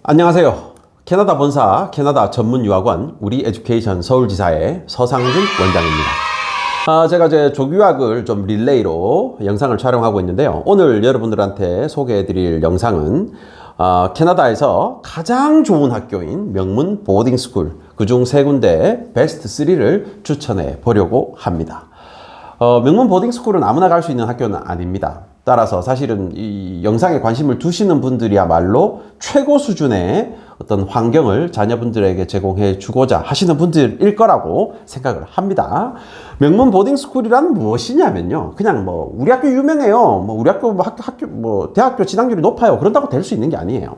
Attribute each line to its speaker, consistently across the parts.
Speaker 1: 안녕하세요. 캐나다 본사 캐나다 전문유학원 우리 에듀케이션 서울지사의 서상준 원장입니다. 제가 제 조교학을 좀 릴레이로 영상을 촬영하고 있는데요. 오늘 여러분들한테 소개해드릴 영상은 캐나다에서 가장 좋은 학교인 명문 보딩스쿨 그중 세 군데 베스트 3를 추천해 보려고 합니다. 명문 보딩스쿨은 아무나 갈 수 있는 학교는 아닙니다. 따라서 사실은 이 영상에 관심을 두시는 분들이야말로 최고 수준의 어떤 환경을 자녀분들에게 제공해 주고자 하시는 분들일 거라고 생각을 합니다. 명문 보딩스쿨이란 무엇이냐면요. 그냥 우리 학교 유명해요. 우리 학교 대학교 진학률이 높아요. 그런다고 될 수 있는 게 아니에요.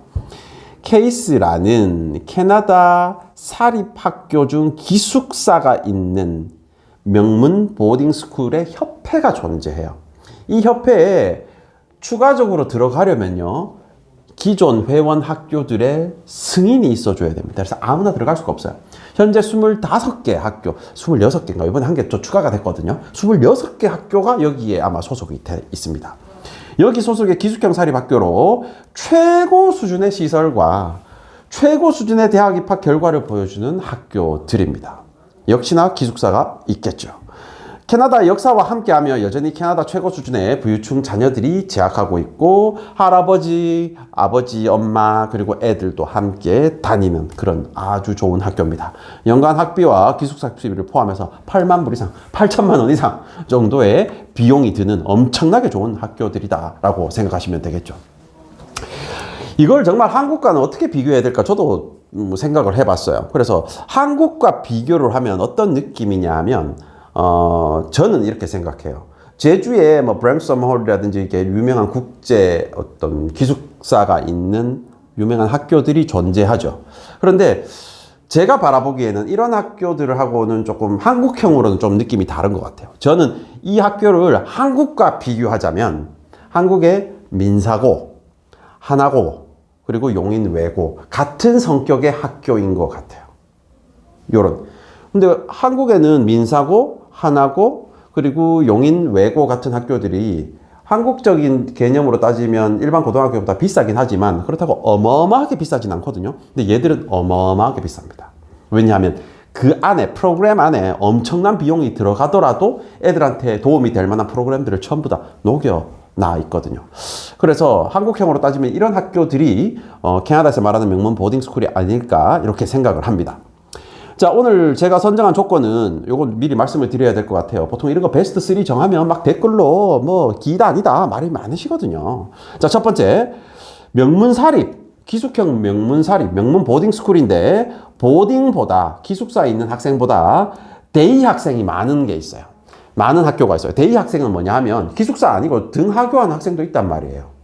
Speaker 1: 케이스라는 캐나다 사립학교 중 기숙사가 있는 명문 보딩스쿨의 협회가 존재해요. 이 협회에 추가적으로 들어가려면요, 기존 회원 학교들의 승인이 있어줘야 됩니다. 그래서 아무나 들어갈 수가 없어요. 현재 25개 학교, 26개인가 이번에 한 개 또 추가가 됐거든요. 26개 학교가 여기에 아마 소속이 돼 있습니다. 여기 소속의 기숙형 사립학교로 최고 수준의 시설과 최고 수준의 대학 입학 결과를 보여주는 학교들입니다. 역시나 기숙사가 있겠죠. 캐나다 역사와 함께하며 여전히 캐나다 최고 수준의 부유층 자녀들이 재학하고 있고 할아버지, 아버지, 엄마 그리고 애들도 함께 다니는 그런 아주 좋은 학교입니다. 연간 학비와 기숙사 학비를 포함해서 8만 불 이상, 8천만 원 이상 정도의 비용이 드는 엄청나게 좋은 학교들이다라고 생각하시면 되겠죠. 이걸 정말 한국과는 어떻게 비교해야 될까 저도 생각을 해봤어요. 그래서 한국과 비교를 하면 어떤 느낌이냐 하면 저는 이렇게 생각해요. 제주에 브램섬홀이라든지 이렇게 유명한 국제 어떤 기숙사가 있는 유명한 학교들이 존재하죠. 그런데 제가 바라보기에는 이런 학교들하고는 조금 한국형으로는 좀 느낌이 다른 것 같아요. 저는 이 학교를 한국과 비교하자면 한국의 민사고, 하나고, 그리고 용인외고 같은 성격의 학교인 것 같아요. 요런. 근데 한국에는 민사고, 하나고, 그리고 용인외고 같은 학교들이 한국적인 개념으로 따지면 일반 고등학교보다 비싸긴 하지만 그렇다고 어마어마하게 비싸진 않거든요. 근데 얘들은 어마어마하게 비쌉니다. 왜냐하면 그 안에 프로그램 안에 엄청난 비용이 들어가더라도 애들한테 도움이 될 만한 프로그램들을 전부 다 녹여놔 있거든요. 그래서 한국형으로 따지면 이런 학교들이 캐나다에서 말하는 명문 보딩스쿨이 아닐까 이렇게 생각을 합니다. 자, 오늘 제가 선정한 조건은 요건 미리 말씀을 드려야 될 것 같아요. 보통 이런 거 베스트 3 정하면 막 댓글로 기다 아니다 말이 많으시거든요. 자, 첫 번째, 명문 사립, 기숙형 명문 사립, 명문 보딩스쿨인데 보딩보다 기숙사에 있는 학생보다 데이 학생이 많은 게 있어요. 많은 학교가 있어요. 데이 학생은 뭐냐 하면 기숙사 아니고 등하교한 학생도 있단 말이에요.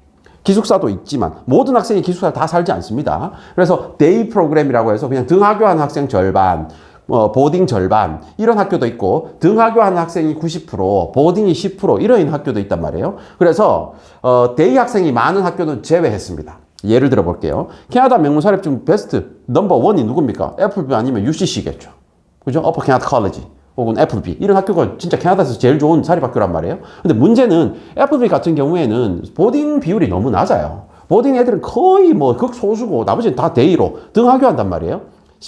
Speaker 1: 기숙사도 있지만 모든 학생이 기숙사에 다 살지 않습니다. 그래서 데이 프로그램이라고 해서 그냥 등하교한 학생 절반, 보딩 절반 이런 학교도 있고 등하교한 학생이 90%, 보딩이 10% 이런 학교도 있단 말이에요. 그래서 데이 학생이 많은 학교는 제외했습니다. 예를 들어 볼게요. 캐나다 명문 사립 중 베스트 넘버 1이 누굽니까? 애플비 아니면 UCC겠죠. 그죠? 어퍼 캐나다 컬리지. 혹은 애플비 이런 학교가 진짜 캐나다에서 제일 좋은 사립학교란 말이에요. 근데 문제는 애플비 같은 경우에는 보딩 비율이 너무 낮아요. 보딩 애들은 거의 극소수고 나머지는 다 데이로 등하교 한단 말이에요.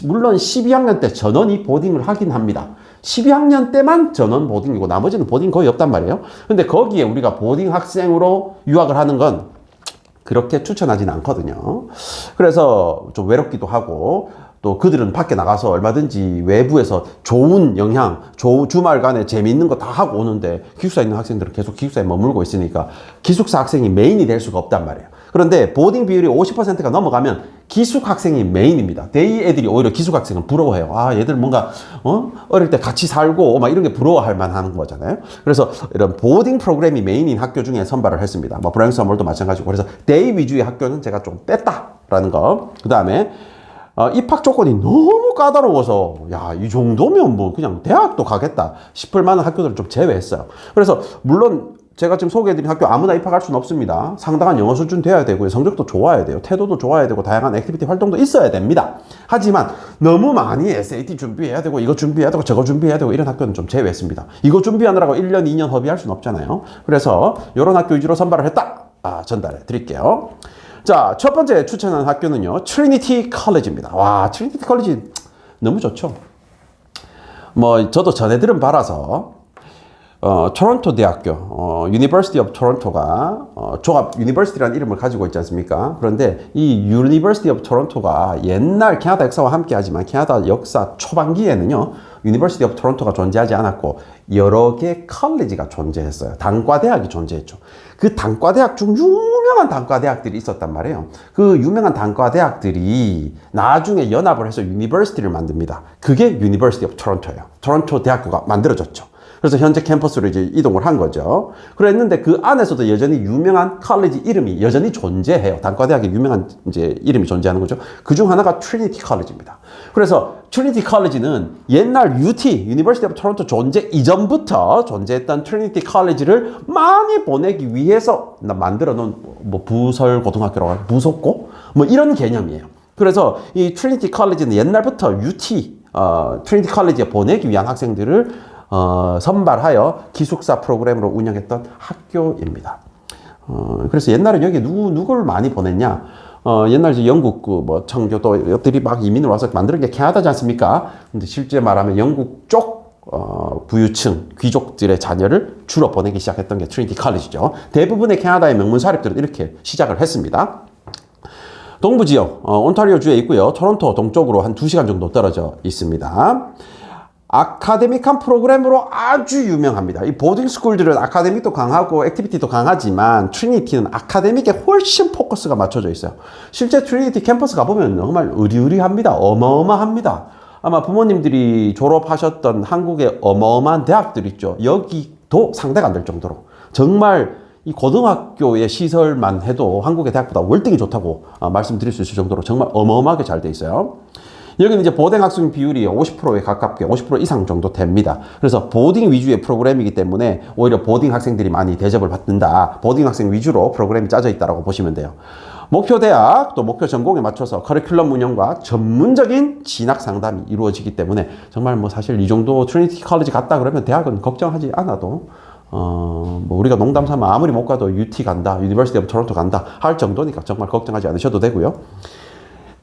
Speaker 1: 물론 12학년 때 전원이 보딩을 하긴 합니다. 12학년 때만 전원 보딩이고 나머지는 보딩 거의 없단 말이에요. 근데 거기에 우리가 보딩 학생으로 유학을 하는 건 그렇게 추천하지는 않거든요. 그래서 좀 외롭기도 하고 또 그들은 밖에 나가서 얼마든지 외부에서 좋은 영향, 주말간에 재미있는 거 다 하고 오는데 기숙사에 있는 학생들은 계속 기숙사에 머물고 있으니까 기숙사 학생이 메인이 될 수가 없단 말이에요. 그런데 보딩 비율이 50%가 넘어가면 기숙 학생이 메인입니다. 데이 애들이 오히려 기숙 학생은 부러워해요. 얘들 뭔가 어릴 때 같이 살고 막 이런 게 부러워할 만한 거잖아요. 그래서 이런 보딩 프로그램이 메인인 학교 중에 선발을 했습니다. 브랭스월도 마찬가지고. 그래서 데이 위주의 학교는 제가 좀 뺐다라는 거. 그 다음에 입학 조건이 너무 까다로워서 이 정도면 그냥 대학도 가겠다 싶을 만한 학교들을 좀 제외했어요. 그래서 물론 제가 지금 소개해드린 학교 아무나 입학할 수는 없습니다. 상당한 영어 수준 돼야 되고요. 성적도 좋아야 돼요. 태도도 좋아야 되고 다양한 액티비티 활동도 있어야 됩니다. 하지만 너무 많이 SAT 준비해야 되고 이거 준비해야 되고 저거 준비해야 되고 이런 학교는 좀 제외했습니다. 이거 준비하느라고 1년, 2년 허비할 수는 없잖아요. 그래서 이런 학교 위주로 선발을 했다. 전달해 드릴게요. 자, 첫 번째 추천하는 학교는요, 트리니티 컬리지입니다. 와, 트리니티 컬리지 너무 좋죠. 뭐 저도 전해들은 바라서 토론토 대학교, University of Toronto가 종합 유니버시티라는 이름을 가지고 있지 않습니까? 그런데 이 University of Toronto가 옛날 캐나다 역사와 함께하지만 캐나다 역사 초반기에는요, University of Toronto가 존재하지 않았고 여러 개 컬리지가 존재했어요. 단과대학이 존재했죠. 그 단과대학 중 유명한 단과대학들이 있었단 말이에요. 그 유명한 단과대학들이 나중에 연합을 해서 유니버시티를 만듭니다. 그게 University of Toronto예요. 토론토 대학교가 만들어졌죠. 그래서 현재 캠퍼스로 이제 이동을 한 거죠. 그랬는데 그 안에서도 여전히 유명한 컬리지 이름이 여전히 존재해요. 단과대학의 유명한 이제 이름이 존재하는 거죠. 그 중 하나가 트리니티 컬리지입니다. 그래서 트리니티 컬리지는 옛날 UT, University of Toronto 존재 이전부터 존재했던 트리니티 컬리지를 많이 보내기 위해서 만들어 놓은 뭐 부설 고등학교라고 하고 부속고 뭐 이런 개념이에요. 그래서 이 트리니티 컬리지는 옛날부터 UT, 트리니티 컬리지에 보내기 위한 학생들을 선발하여 기숙사 프로그램으로 운영했던 학교입니다. 그래서 옛날에 여기 누구를 많이 보냈냐? 옛날 이제 영국 뭐 청교도들이 막 이민을 와서 만드는 게 캐나다지 않습니까? 근데 실제 말하면 영국 쪽 부유층 귀족들의 자녀를 주로 보내기 시작했던 게 트리니티 컬리지죠. 대부분의 캐나다의 명문 사립들은 이렇게 시작을 했습니다. 동부 지역 온타리오 주에 있고요. 토론토 동쪽으로 한 2시간 정도 떨어져 있습니다. 아카데믹한 프로그램으로 아주 유명합니다. 이 보딩 스쿨들은 아카데믹도 강하고 액티비티도 강하지만 트리니티는 아카데믹에 훨씬 포커스가 맞춰져 있어요. 실제 트리니티 캠퍼스 가보면 정말 의리의리합니다. 어마어마합니다. 아마 부모님들이 졸업하셨던 한국의 어마어마한 대학들 있죠. 여기도 상대가 안 될 정도로 정말 이 고등학교의 시설만 해도 한국의 대학보다 월등히 좋다고 말씀드릴 수 있을 정도로 정말 어마어마하게 잘 돼 있어요. 여기는 이제 보딩 학생 비율이 50%에 가깝게 50% 이상 정도 됩니다. 그래서 보딩 위주의 프로그램이기 때문에 오히려 보딩 학생들이 많이 대접을 받는다. 보딩 학생 위주로 프로그램이 짜져 있다고 보시면 돼요. 목표 대학 또 목표 전공에 맞춰서 커리큘럼 운영과 전문적인 진학 상담이 이루어지기 때문에 정말 뭐 사실 이 정도 트리니티 컬리지 갔다 그러면 대학은 걱정하지 않아도 뭐 우리가 농담 삼아 아무리 못 가도 UT 간다, 유니버시티 오브 토론토 간다 할 정도니까 정말 걱정하지 않으셔도 되고요.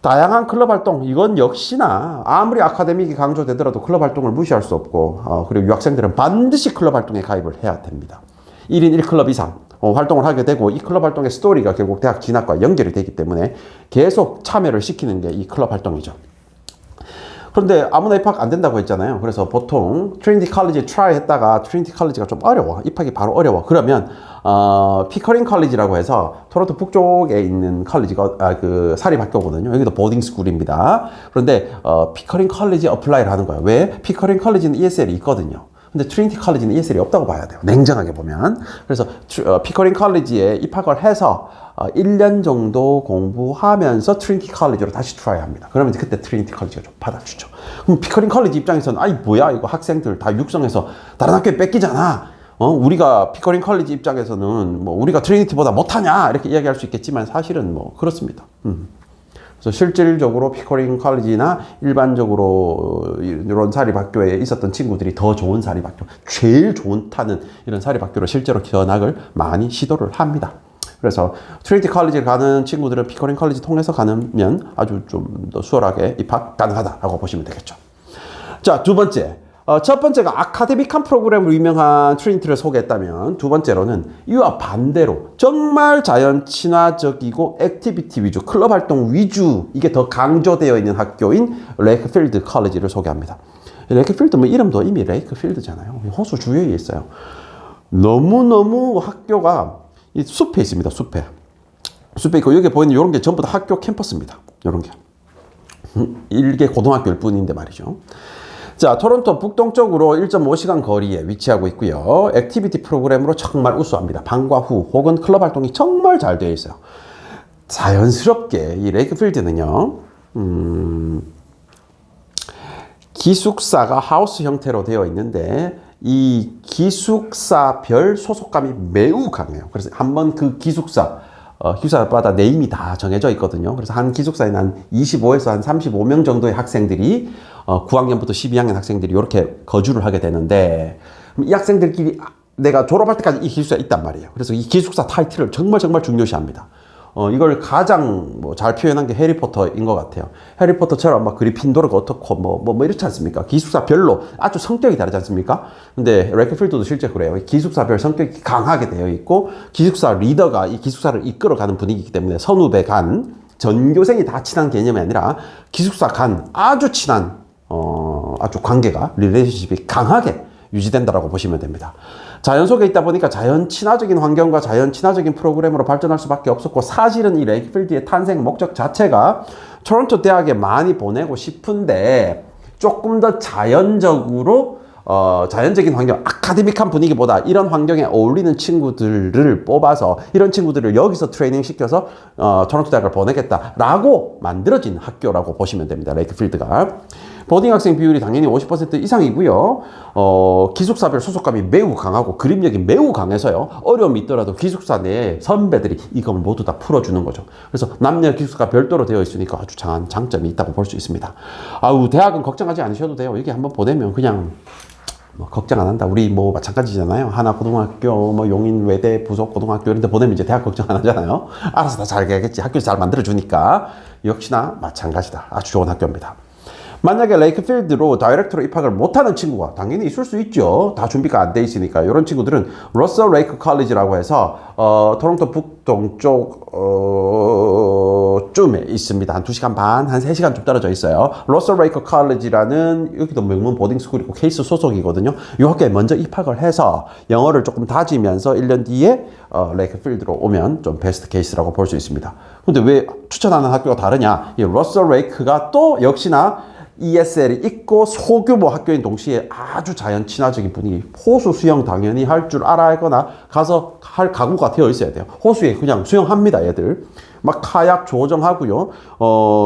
Speaker 1: 다양한 클럽 활동, 이건 역시나 아무리 아카데믹이 강조되더라도 클럽 활동을 무시할 수 없고 그리고 유학생들은 반드시 클럽 활동에 가입을 해야 됩니다. 1인 1클럽 이상 활동을 하게 되고 이 클럽 활동의 스토리가 결국 대학 진학과 연결이 되기 때문에 계속 참여를 시키는 게 이 클럽 활동이죠. 그런데 아무나 입학 안 된다고 했잖아요. 그래서 보통 트리니티 컬리지 트라이 했다가 트리니티 컬리지가 좀 어려워. 입학이 바로 어려워. 그러면 피커링 컬리지라고 해서 토론토 북쪽에 있는 컬리지가 그 사립학교거든요. 여기도 보딩 스쿨입니다. 그런데 피커링 컬리지 어플라이를 하는 거예요. 왜? 피커링 컬리지는 ESL이 있거든요. 근데 트리니티 컬리지는 ESL이 없다고 봐야 돼요. 냉정하게 보면. 그래서 피커링 컬리지에 입학을 해서 1년 정도 공부하면서 트리니티 컬리지로 다시 트라이 합니다. 그러면 그때 트리니티 컬리지가 좀 받아주죠. 그럼 피커링 컬리지 입장에서는 아이 뭐야 이거 학생들 다 육성해서 다른 학교에 뺏기잖아. 우리가 피커링 컬리지 입장에서는 뭐 우리가 트리니티보다 못하냐 이렇게 이야기할 수 있겠지만 사실은 뭐 그렇습니다. 그래서 실질적으로 피커링 컬리지나 일반적으로 이런 사립학교에 있었던 친구들이 더 좋은 사립학교, 제일 좋다는 이런 사립학교로 실제로 견학을 많이 시도를 합니다. 그래서 트리니티 컬리지를 가는 친구들은 피커링 컬리지 통해서 가면 아주 좀 더 수월하게 입학 가능하다라고 보시면 되겠죠. 자, 두 번째. 첫 번째가 아카데믹한 프로그램으로 유명한 트리니티를 소개했다면 두 번째로는 이와 반대로 정말 자연 친화적이고 액티비티 위주, 클럽 활동 위주 이게 더 강조되어 있는 학교인 레이크필드 컬리지를 소개합니다. 레이크필드 뭐 이름도 이미 레이크필드잖아요. 호수 주위에 있어요. 너무너무 학교가 이 숲에 있습니다. 숲에 있고 여기 보이는 이런 게 전부 다 학교 캠퍼스입니다. 이런 게 일개 고등학교일 뿐인데 말이죠. 자, 토론토 북동쪽으로 1.5시간 거리에 위치하고 있고요. 액티비티 프로그램으로 정말 우수합니다. 방과 후 혹은 클럽 활동이 정말 잘 되어 있어요. 자연스럽게 이 레이크필드는요. 기숙사가 하우스 형태로 되어 있는데 이 기숙사별 소속감이 매우 강해요. 그래서 한번 그 기숙사마다 네임이 다 정해져 있거든요. 그래서 한 기숙사에는 한 25에서 한 35명 정도의 학생들이 9학년부터 12학년 학생들이 이렇게 거주를 하게 되는데 이 학생들끼리 내가 졸업할 때까지 이 기숙사에 있단 말이에요. 그래서 이 기숙사 타이틀을 정말 중요시합니다. 이걸 가장 뭐 잘 표현한 게 해리포터인 것 같아요. 해리포터처럼 막 그리핀도르가 어떻고 뭐 이렇지 않습니까? 기숙사별로 아주 성격이 다르지 않습니까? 근데 레이크필드도 실제 그래요. 기숙사별 성격이 강하게 되어 있고 기숙사 리더가 이 기숙사를 이끌어가는 분위기이기 때문에 선후배 간 전교생이 다 친한 개념이 아니라 기숙사 간 아주 친한 아주 관계가 릴레이션십이 강하게 유지된다라고 보시면 됩니다. 자연 속에 있다 보니까 자연 친화적인 환경과 자연 친화적인 프로그램으로 발전할 수밖에 없었고 사실은 이 레이크필드의 탄생 목적 자체가 토론토 대학에 많이 보내고 싶은데 조금 더 자연적으로 자연적인 환경, 아카데믹한 분위기보다 이런 환경에 어울리는 친구들을 뽑아서 이런 친구들을 여기서 트레이닝 시켜서 토론토 대학을 보내겠다라고 만들어진 학교라고 보시면 됩니다. 레이크필드가. 보딩 학생 비율이 당연히 50% 이상이고요. 기숙사별 소속감이 매우 강하고 그림력이 매우 강해서요. 어려움이 있더라도 기숙사 내에 선배들이 이걸 모두 다 풀어주는 거죠. 그래서 남녀 기숙사가 별도로 되어 있으니까 아주 강한 장점이 있다고 볼 수 있습니다. 아우, 대학은 걱정하지 않으셔도 돼요. 여기 한번 보내면 그냥 뭐 걱정 안 한다. 우리 뭐 마찬가지잖아요. 하나 고등학교, 뭐 용인 외대 부속 고등학교 이런 데 보내면 이제 대학 걱정 안 하잖아요. 알아서 다 잘 가겠지. 학교 잘 만들어 주니까. 역시나 마찬가지다. 아주 좋은 학교입니다. 만약에 레이크필드로 다이렉트로 입학을 못하는 친구가 당연히 있을 수 있죠. 다 준비가 안 돼 있으니까. 이런 친구들은 러셀 레이크 컬리지라고 해서 토론토 북동쪽 쯤에 있습니다. 한 2시간 반, 한 3시간 좀 떨어져 있어요. 러셀 레이크 컬리지라는 여기도 명문 보딩스쿨이고 케이스 소속이거든요. 이 학교에 먼저 입학을 해서 영어를 조금 다지면서 1년 뒤에 레이크필드로 오면 좀 베스트 케이스라고 볼 수 있습니다. 근데 왜 추천하는 학교가 다르냐? 이 러셀 레이크가 또 역시나 ESL이 있고 소규모 학교인 동시에 아주 자연 친화적인 분위기, 호수 수영 당연히 할 줄 알아야거나 가서 할 각오가 되어 있어야 돼요. 호수에 그냥 수영합니다, 얘들. 막 카약 조정하고요.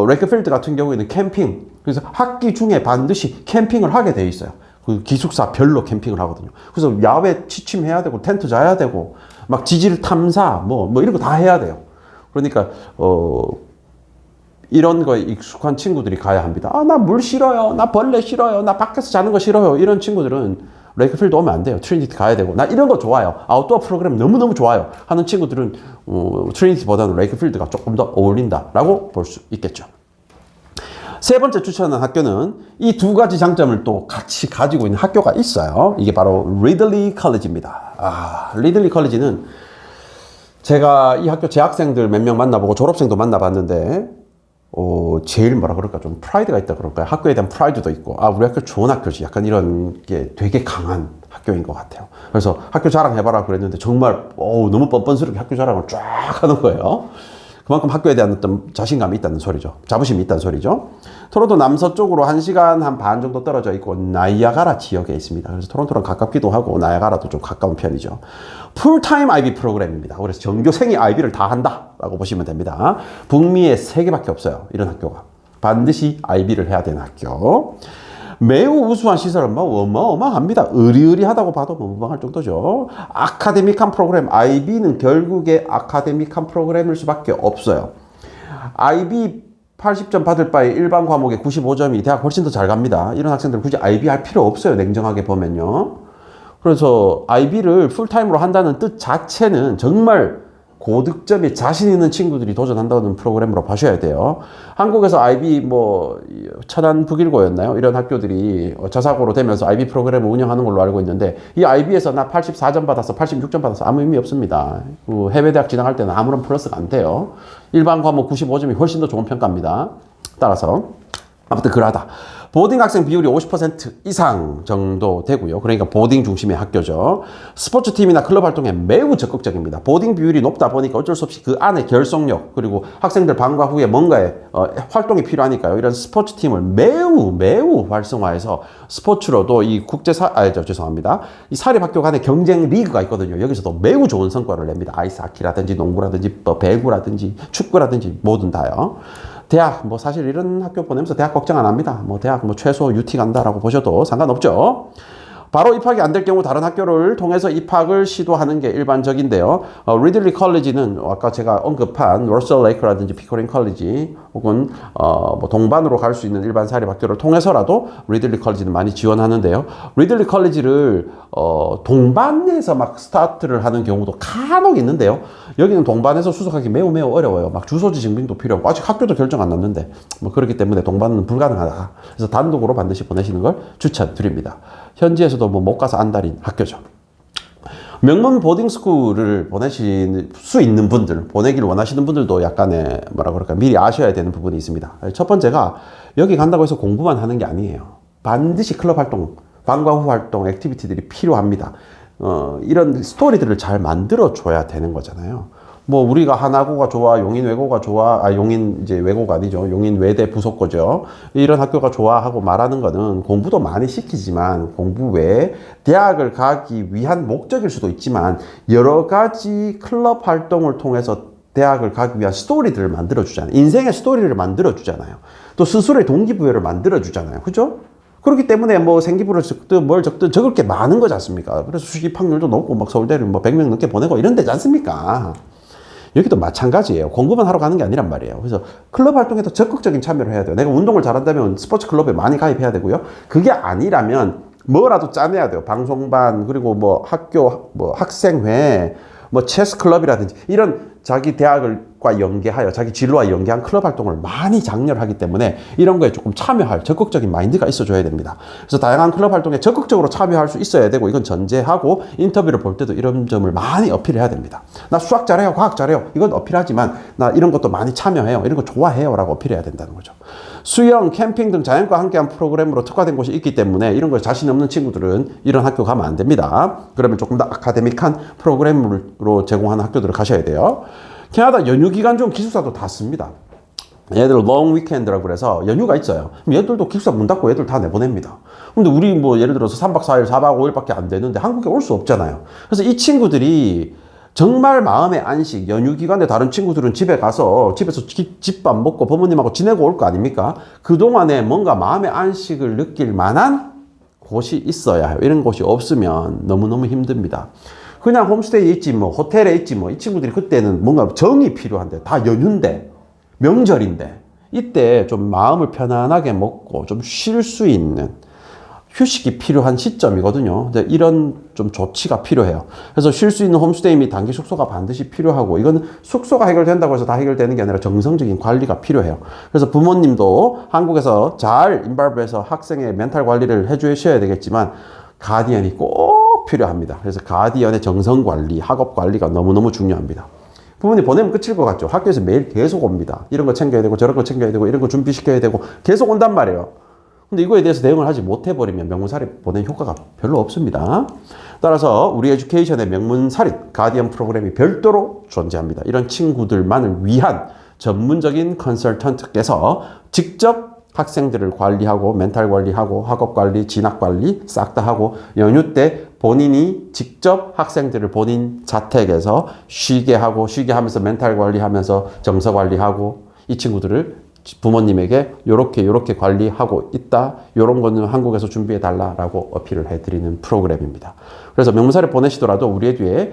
Speaker 1: 레이크필드 같은 경우에는 캠핑, 그래서 학기 중에 반드시 캠핑을 하게 돼 있어요. 그 기숙사별로 캠핑을 하거든요. 그래서 야외 취침해야 되고 텐트 자야 되고 막 지질 탐사 뭐 이런 거 다 해야 돼요. 그러니까 이런 거에 익숙한 친구들이 가야 합니다. 아, 나 물 싫어요. 나 벌레 싫어요. 나 밖에서 자는 거 싫어요. 이런 친구들은 레이크필드 오면 안 돼요. 트리니티 가야 되고. 나 이런 거 좋아요. 아웃도어 프로그램 너무너무 좋아요. 하는 친구들은 트리니티보다는 레이크필드가 조금 더 어울린다라고 볼 수 있겠죠. 세 번째 추천하는 학교는 이 두 가지 장점을 또 같이 가지고 있는 학교가 있어요. 이게 바로 리들리 컬리지입니다. 리들리 컬리지는 제가 이 학교 재학생들 몇 명 만나보고 졸업생도 만나봤는데 제일 뭐라 그럴까 좀 프라이드가 있다 그럴까요? 학교에 대한 프라이드도 있고 우리 학교 좋은 학교지 약간 이런 게 되게 강한 학교인 것 같아요. 그래서 학교 자랑해봐라 그랬는데 정말 너무 뻔뻔스럽게 학교 자랑을 쫙 하는 거예요. 그만큼 학교에 대한 어떤 자신감이 있다는 소리죠. 자부심이 있다는 소리죠. 토론토 남서쪽으로 1시간 한 반 정도 떨어져 있고 나이아가라 지역에 있습니다. 그래서 토론토랑 가깝기도 하고 나이아가라도 좀 가까운 편이죠. 풀타임 IB 프로그램입니다. 그래서 전교생이 IB를 다 한다라고 보시면 됩니다. 북미에 3개밖에 없어요. 이런 학교가. 반드시 IB를 해야 되는 학교. 매우 우수한 시설은 뭐 어마어마합니다. 의리의리하다고 봐도 무방할 정도죠. 아카데믹한 프로그램, IB는 결국에 아카데믹한 프로그램일 수밖에 없어요. IB 80점 받을 바에 일반 과목에 95점이 대학 훨씬 더 잘 갑니다. 이런 학생들은 굳이 IB 할 필요 없어요. 냉정하게 보면요. 그래서 IB를 풀타임으로 한다는 뜻 자체는 정말 고득점에 자신 있는 친구들이 도전한다는 프로그램으로 봐셔야 돼요. 한국에서 IB 천안 북일고였나요? 이런 학교들이 저사고로 되면서 IB 프로그램을 운영하는 걸로 알고 있는데 이 IB에서 나 84점 받았어, 86점 받았어 아무 의미 없습니다. 해외 대학 진학할 때는 아무런 플러스가 안 돼요. 일반 과목 95점이 훨씬 더 좋은 평가입니다. 따라서 아무튼 그러하다. 보딩 학생 비율이 50% 이상 정도 되고요. 그러니까 보딩 중심의 학교죠. 스포츠팀이나 클럽 활동에 매우 적극적입니다. 보딩 비율이 높다 보니까 어쩔 수 없이 그 안에 결속력 그리고 학생들 방과 후에 뭔가의 활동이 필요하니까요. 이런 스포츠팀을 매우 활성화해서 스포츠로도 이 이 사립학교 간의 경쟁 리그가 있거든요. 여기서도 매우 좋은 성과를 냅니다. 아이스하키라든지 농구라든지 배구라든지 축구라든지 뭐든 다요. 대학 사실 이런 학교 보내면서 대학 걱정 안 합니다. 대학 최소 UT 간다라고 보셔도 상관없죠. 바로 입학이 안 될 경우 다른 학교를 통해서 입학을 시도하는 게 일반적인데요. 리들리 컬리지는 아까 제가 언급한 러셀 레이크라든지 피커링 컬리지 혹은 뭐 동반으로 갈 수 있는 일반 사립학교를 통해서라도 리들리 컬리지는 많이 지원하는데요. 리들리 컬리지를 동반에서 막 스타트를 하는 경우도 간혹 있는데요. 여기는 동반에서 수석하기 매우 어려워요. 막 주소지 증빙도 필요하고 아직 학교도 결정 안 났는데 뭐 그렇기 때문에 동반은 불가능하다. 그래서 단독으로 반드시 보내시는 걸 추천드립니다. 현지에서도 뭐 못 가서 안달인 학교죠. 명문 보딩스쿨을 보내실 수 있는 분들, 보내기를 원하시는 분들도 약간의 뭐라 그럴까 미리 아셔야 되는 부분이 있습니다. 첫 번째가 여기 간다고 해서 공부만 하는 게 아니에요. 반드시 클럽 활동, 방과 후 활동, 액티비티들이 필요합니다. 이런 스토리들을 잘 만들어 줘야 되는 거잖아요. 뭐 우리가 하나고가 좋아, 용인 외고가 좋아, 용인 이제 외고가 아니죠. 용인 외대 부속고죠. 이런 학교가 좋아하고 말하는 거는 공부도 많이 시키지만 공부 외에 대학을 가기 위한 목적일 수도 있지만 여러 가지 클럽 활동을 통해서 대학을 가기 위한 스토리들을 만들어 주잖아요. 인생의 스토리를 만들어 주잖아요. 또 스스로의 동기부여를 만들어 주잖아요. 그죠? 그렇기 때문에 뭐 생기부를 적든 뭘 적든 적을 게 많은 거지 않습니까? 그래서 입학률도 높고 막 서울대를 뭐 100명 넘게 보내고 이런 데지 않습니까? 여기도 마찬가지예요. 공부만 하러 가는 게 아니란 말이에요. 그래서 클럽 활동에도 적극적인 참여를 해야 돼요. 내가 운동을 잘한다면 스포츠 클럽에 많이 가입해야 되고요. 그게 아니라면 뭐라도 짜내야 돼요. 방송반, 그리고 뭐 학교, 뭐 학생회, 뭐 체스 클럽이라든지 이런 자기 대학과 연계하여 자기 진로와 연계한 클럽 활동을 많이 장려하기 때문에 이런 거에 조금 참여할 적극적인 마인드가 있어줘야 됩니다. 그래서 다양한 클럽 활동에 적극적으로 참여할 수 있어야 되고 이건 전제하고 인터뷰를 볼 때도 이런 점을 많이 어필해야 됩니다. 나 수학 잘해요, 과학 잘해요. 이건 어필하지만 나 이런 것도 많이 참여해요. 이런 거 좋아해요. 라고 어필해야 된다는 거죠. 수영, 캠핑 등 자연과 함께한 프로그램으로 특화된 곳이 있기 때문에 이런 거 자신 없는 친구들은 이런 학교 가면 안 됩니다. 그러면 조금 더 아카데믹한 프로그램으로 제공하는 학교들을 가셔야 돼요. 캐나다 연휴 기간 중 기숙사도 닫습니다. 얘들 롱 위켄드라고 그래서 연휴가 있어요. 그럼 얘들도 기숙사 문 닫고 얘들 다 내보냅니다. 근데 우리 뭐 예를 들어서 3박 4일, 4박 5일밖에 안 되는데 한국에 올 수 없잖아요. 그래서 이 친구들이 정말 마음의 안식, 연휴 기간에 다른 친구들은 집에 가서 집에서 집밥 먹고 부모님하고 지내고 올 거 아닙니까? 그동안에 뭔가 마음의 안식을 느낄 만한 곳이 있어야 해요. 이런 곳이 없으면 너무너무 힘듭니다. 그냥 홈스테이에 있지 뭐 호텔에 있지 뭐 이 친구들이 그때는 뭔가 정이 필요한데 다 연휴인데 명절인데 이때 좀 마음을 편안하게 먹고 좀 쉴 수 있는 휴식이 필요한 시점이거든요. 근데 이런 좀 조치가 필요해요. 그래서 쉴 수 있는 홈스테이 및 단기 숙소가 반드시 필요하고 이건 숙소가 해결된다고 해서 다 해결되는 게 아니라 정성적인 관리가 필요해요. 그래서 부모님도 한국에서 잘 인발브해서 학생의 멘탈 관리를 해주셔야 되겠지만 가디언이 꼭 필요합니다. 그래서 가디언의 정성 관리, 학업 관리가 너무너무 중요합니다. 부모님 보내면 끝일 것 같죠? 학교에서 매일 계속 옵니다. 이런 거 챙겨야 되고 저런 거 챙겨야 되고 이런 거 준비시켜야 되고 계속 온단 말이에요. 근데 이거에 대해서 대응을 하지 못해버리면 명문사립 보낸 효과가 별로 없습니다. 따라서 우리 에듀케이션의 명문사립 가디언 프로그램이 별도로 존재합니다. 이런 친구들만을 위한 전문적인 컨설턴트께서 직접 학생들을 관리하고 멘탈 관리하고 학업 관리, 진학 관리 싹 다 하고 연휴 때 본인이 직접 학생들을 본인 자택에서 쉬게 하고 쉬게 하면서 멘탈 관리하면서 정서 관리하고 이 친구들을 부모님에게 요렇게 관리하고 있다. 요런 거는 한국에서 준비해 달라라고 어필을 해드리는 프로그램입니다. 그래서 명문사를 보내시더라도 우리 에듀의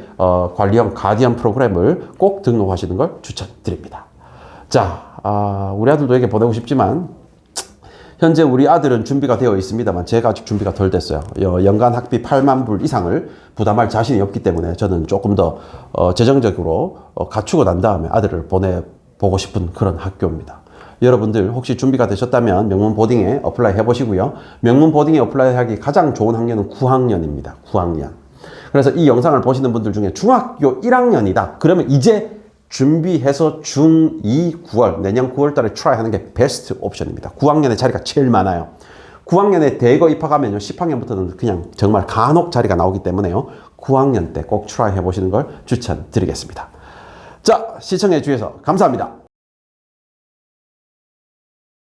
Speaker 1: 관리형 가디언 프로그램을 꼭 등록하시는 걸 추천드립니다. 자, 우리 아들도 에게 보내고 싶지만 현재 우리 아들은 준비가 되어 있습니다만 제가 아직 준비가 덜 됐어요. 연간 학비 8만 불 이상을 부담할 자신이 없기 때문에 저는 조금 더 재정적으로 갖추고 난 다음에 아들을 보내보고 싶은 그런 학교입니다. 여러분들 혹시 준비가 되셨다면 명문 보딩에 어플라이 해보시고요. 명문 보딩에 어플라이 하기 가장 좋은 학년은 9학년입니다. 9학년. 그래서 이 영상을 보시는 분들 중에 중학교 1학년이다. 그러면 이제 준비해서 중2 9월, 내년 9월 달에 트라이 하는 게 베스트 옵션입니다. 9학년의 자리가 제일 많아요. 9학년에 대거 입학하면요. 10학년부터는 그냥 정말 간혹 자리가 나오기 때문에요. 9학년 때 꼭 트라이 해보시는 걸 추천드리겠습니다. 자, 시청해 주셔서 감사합니다.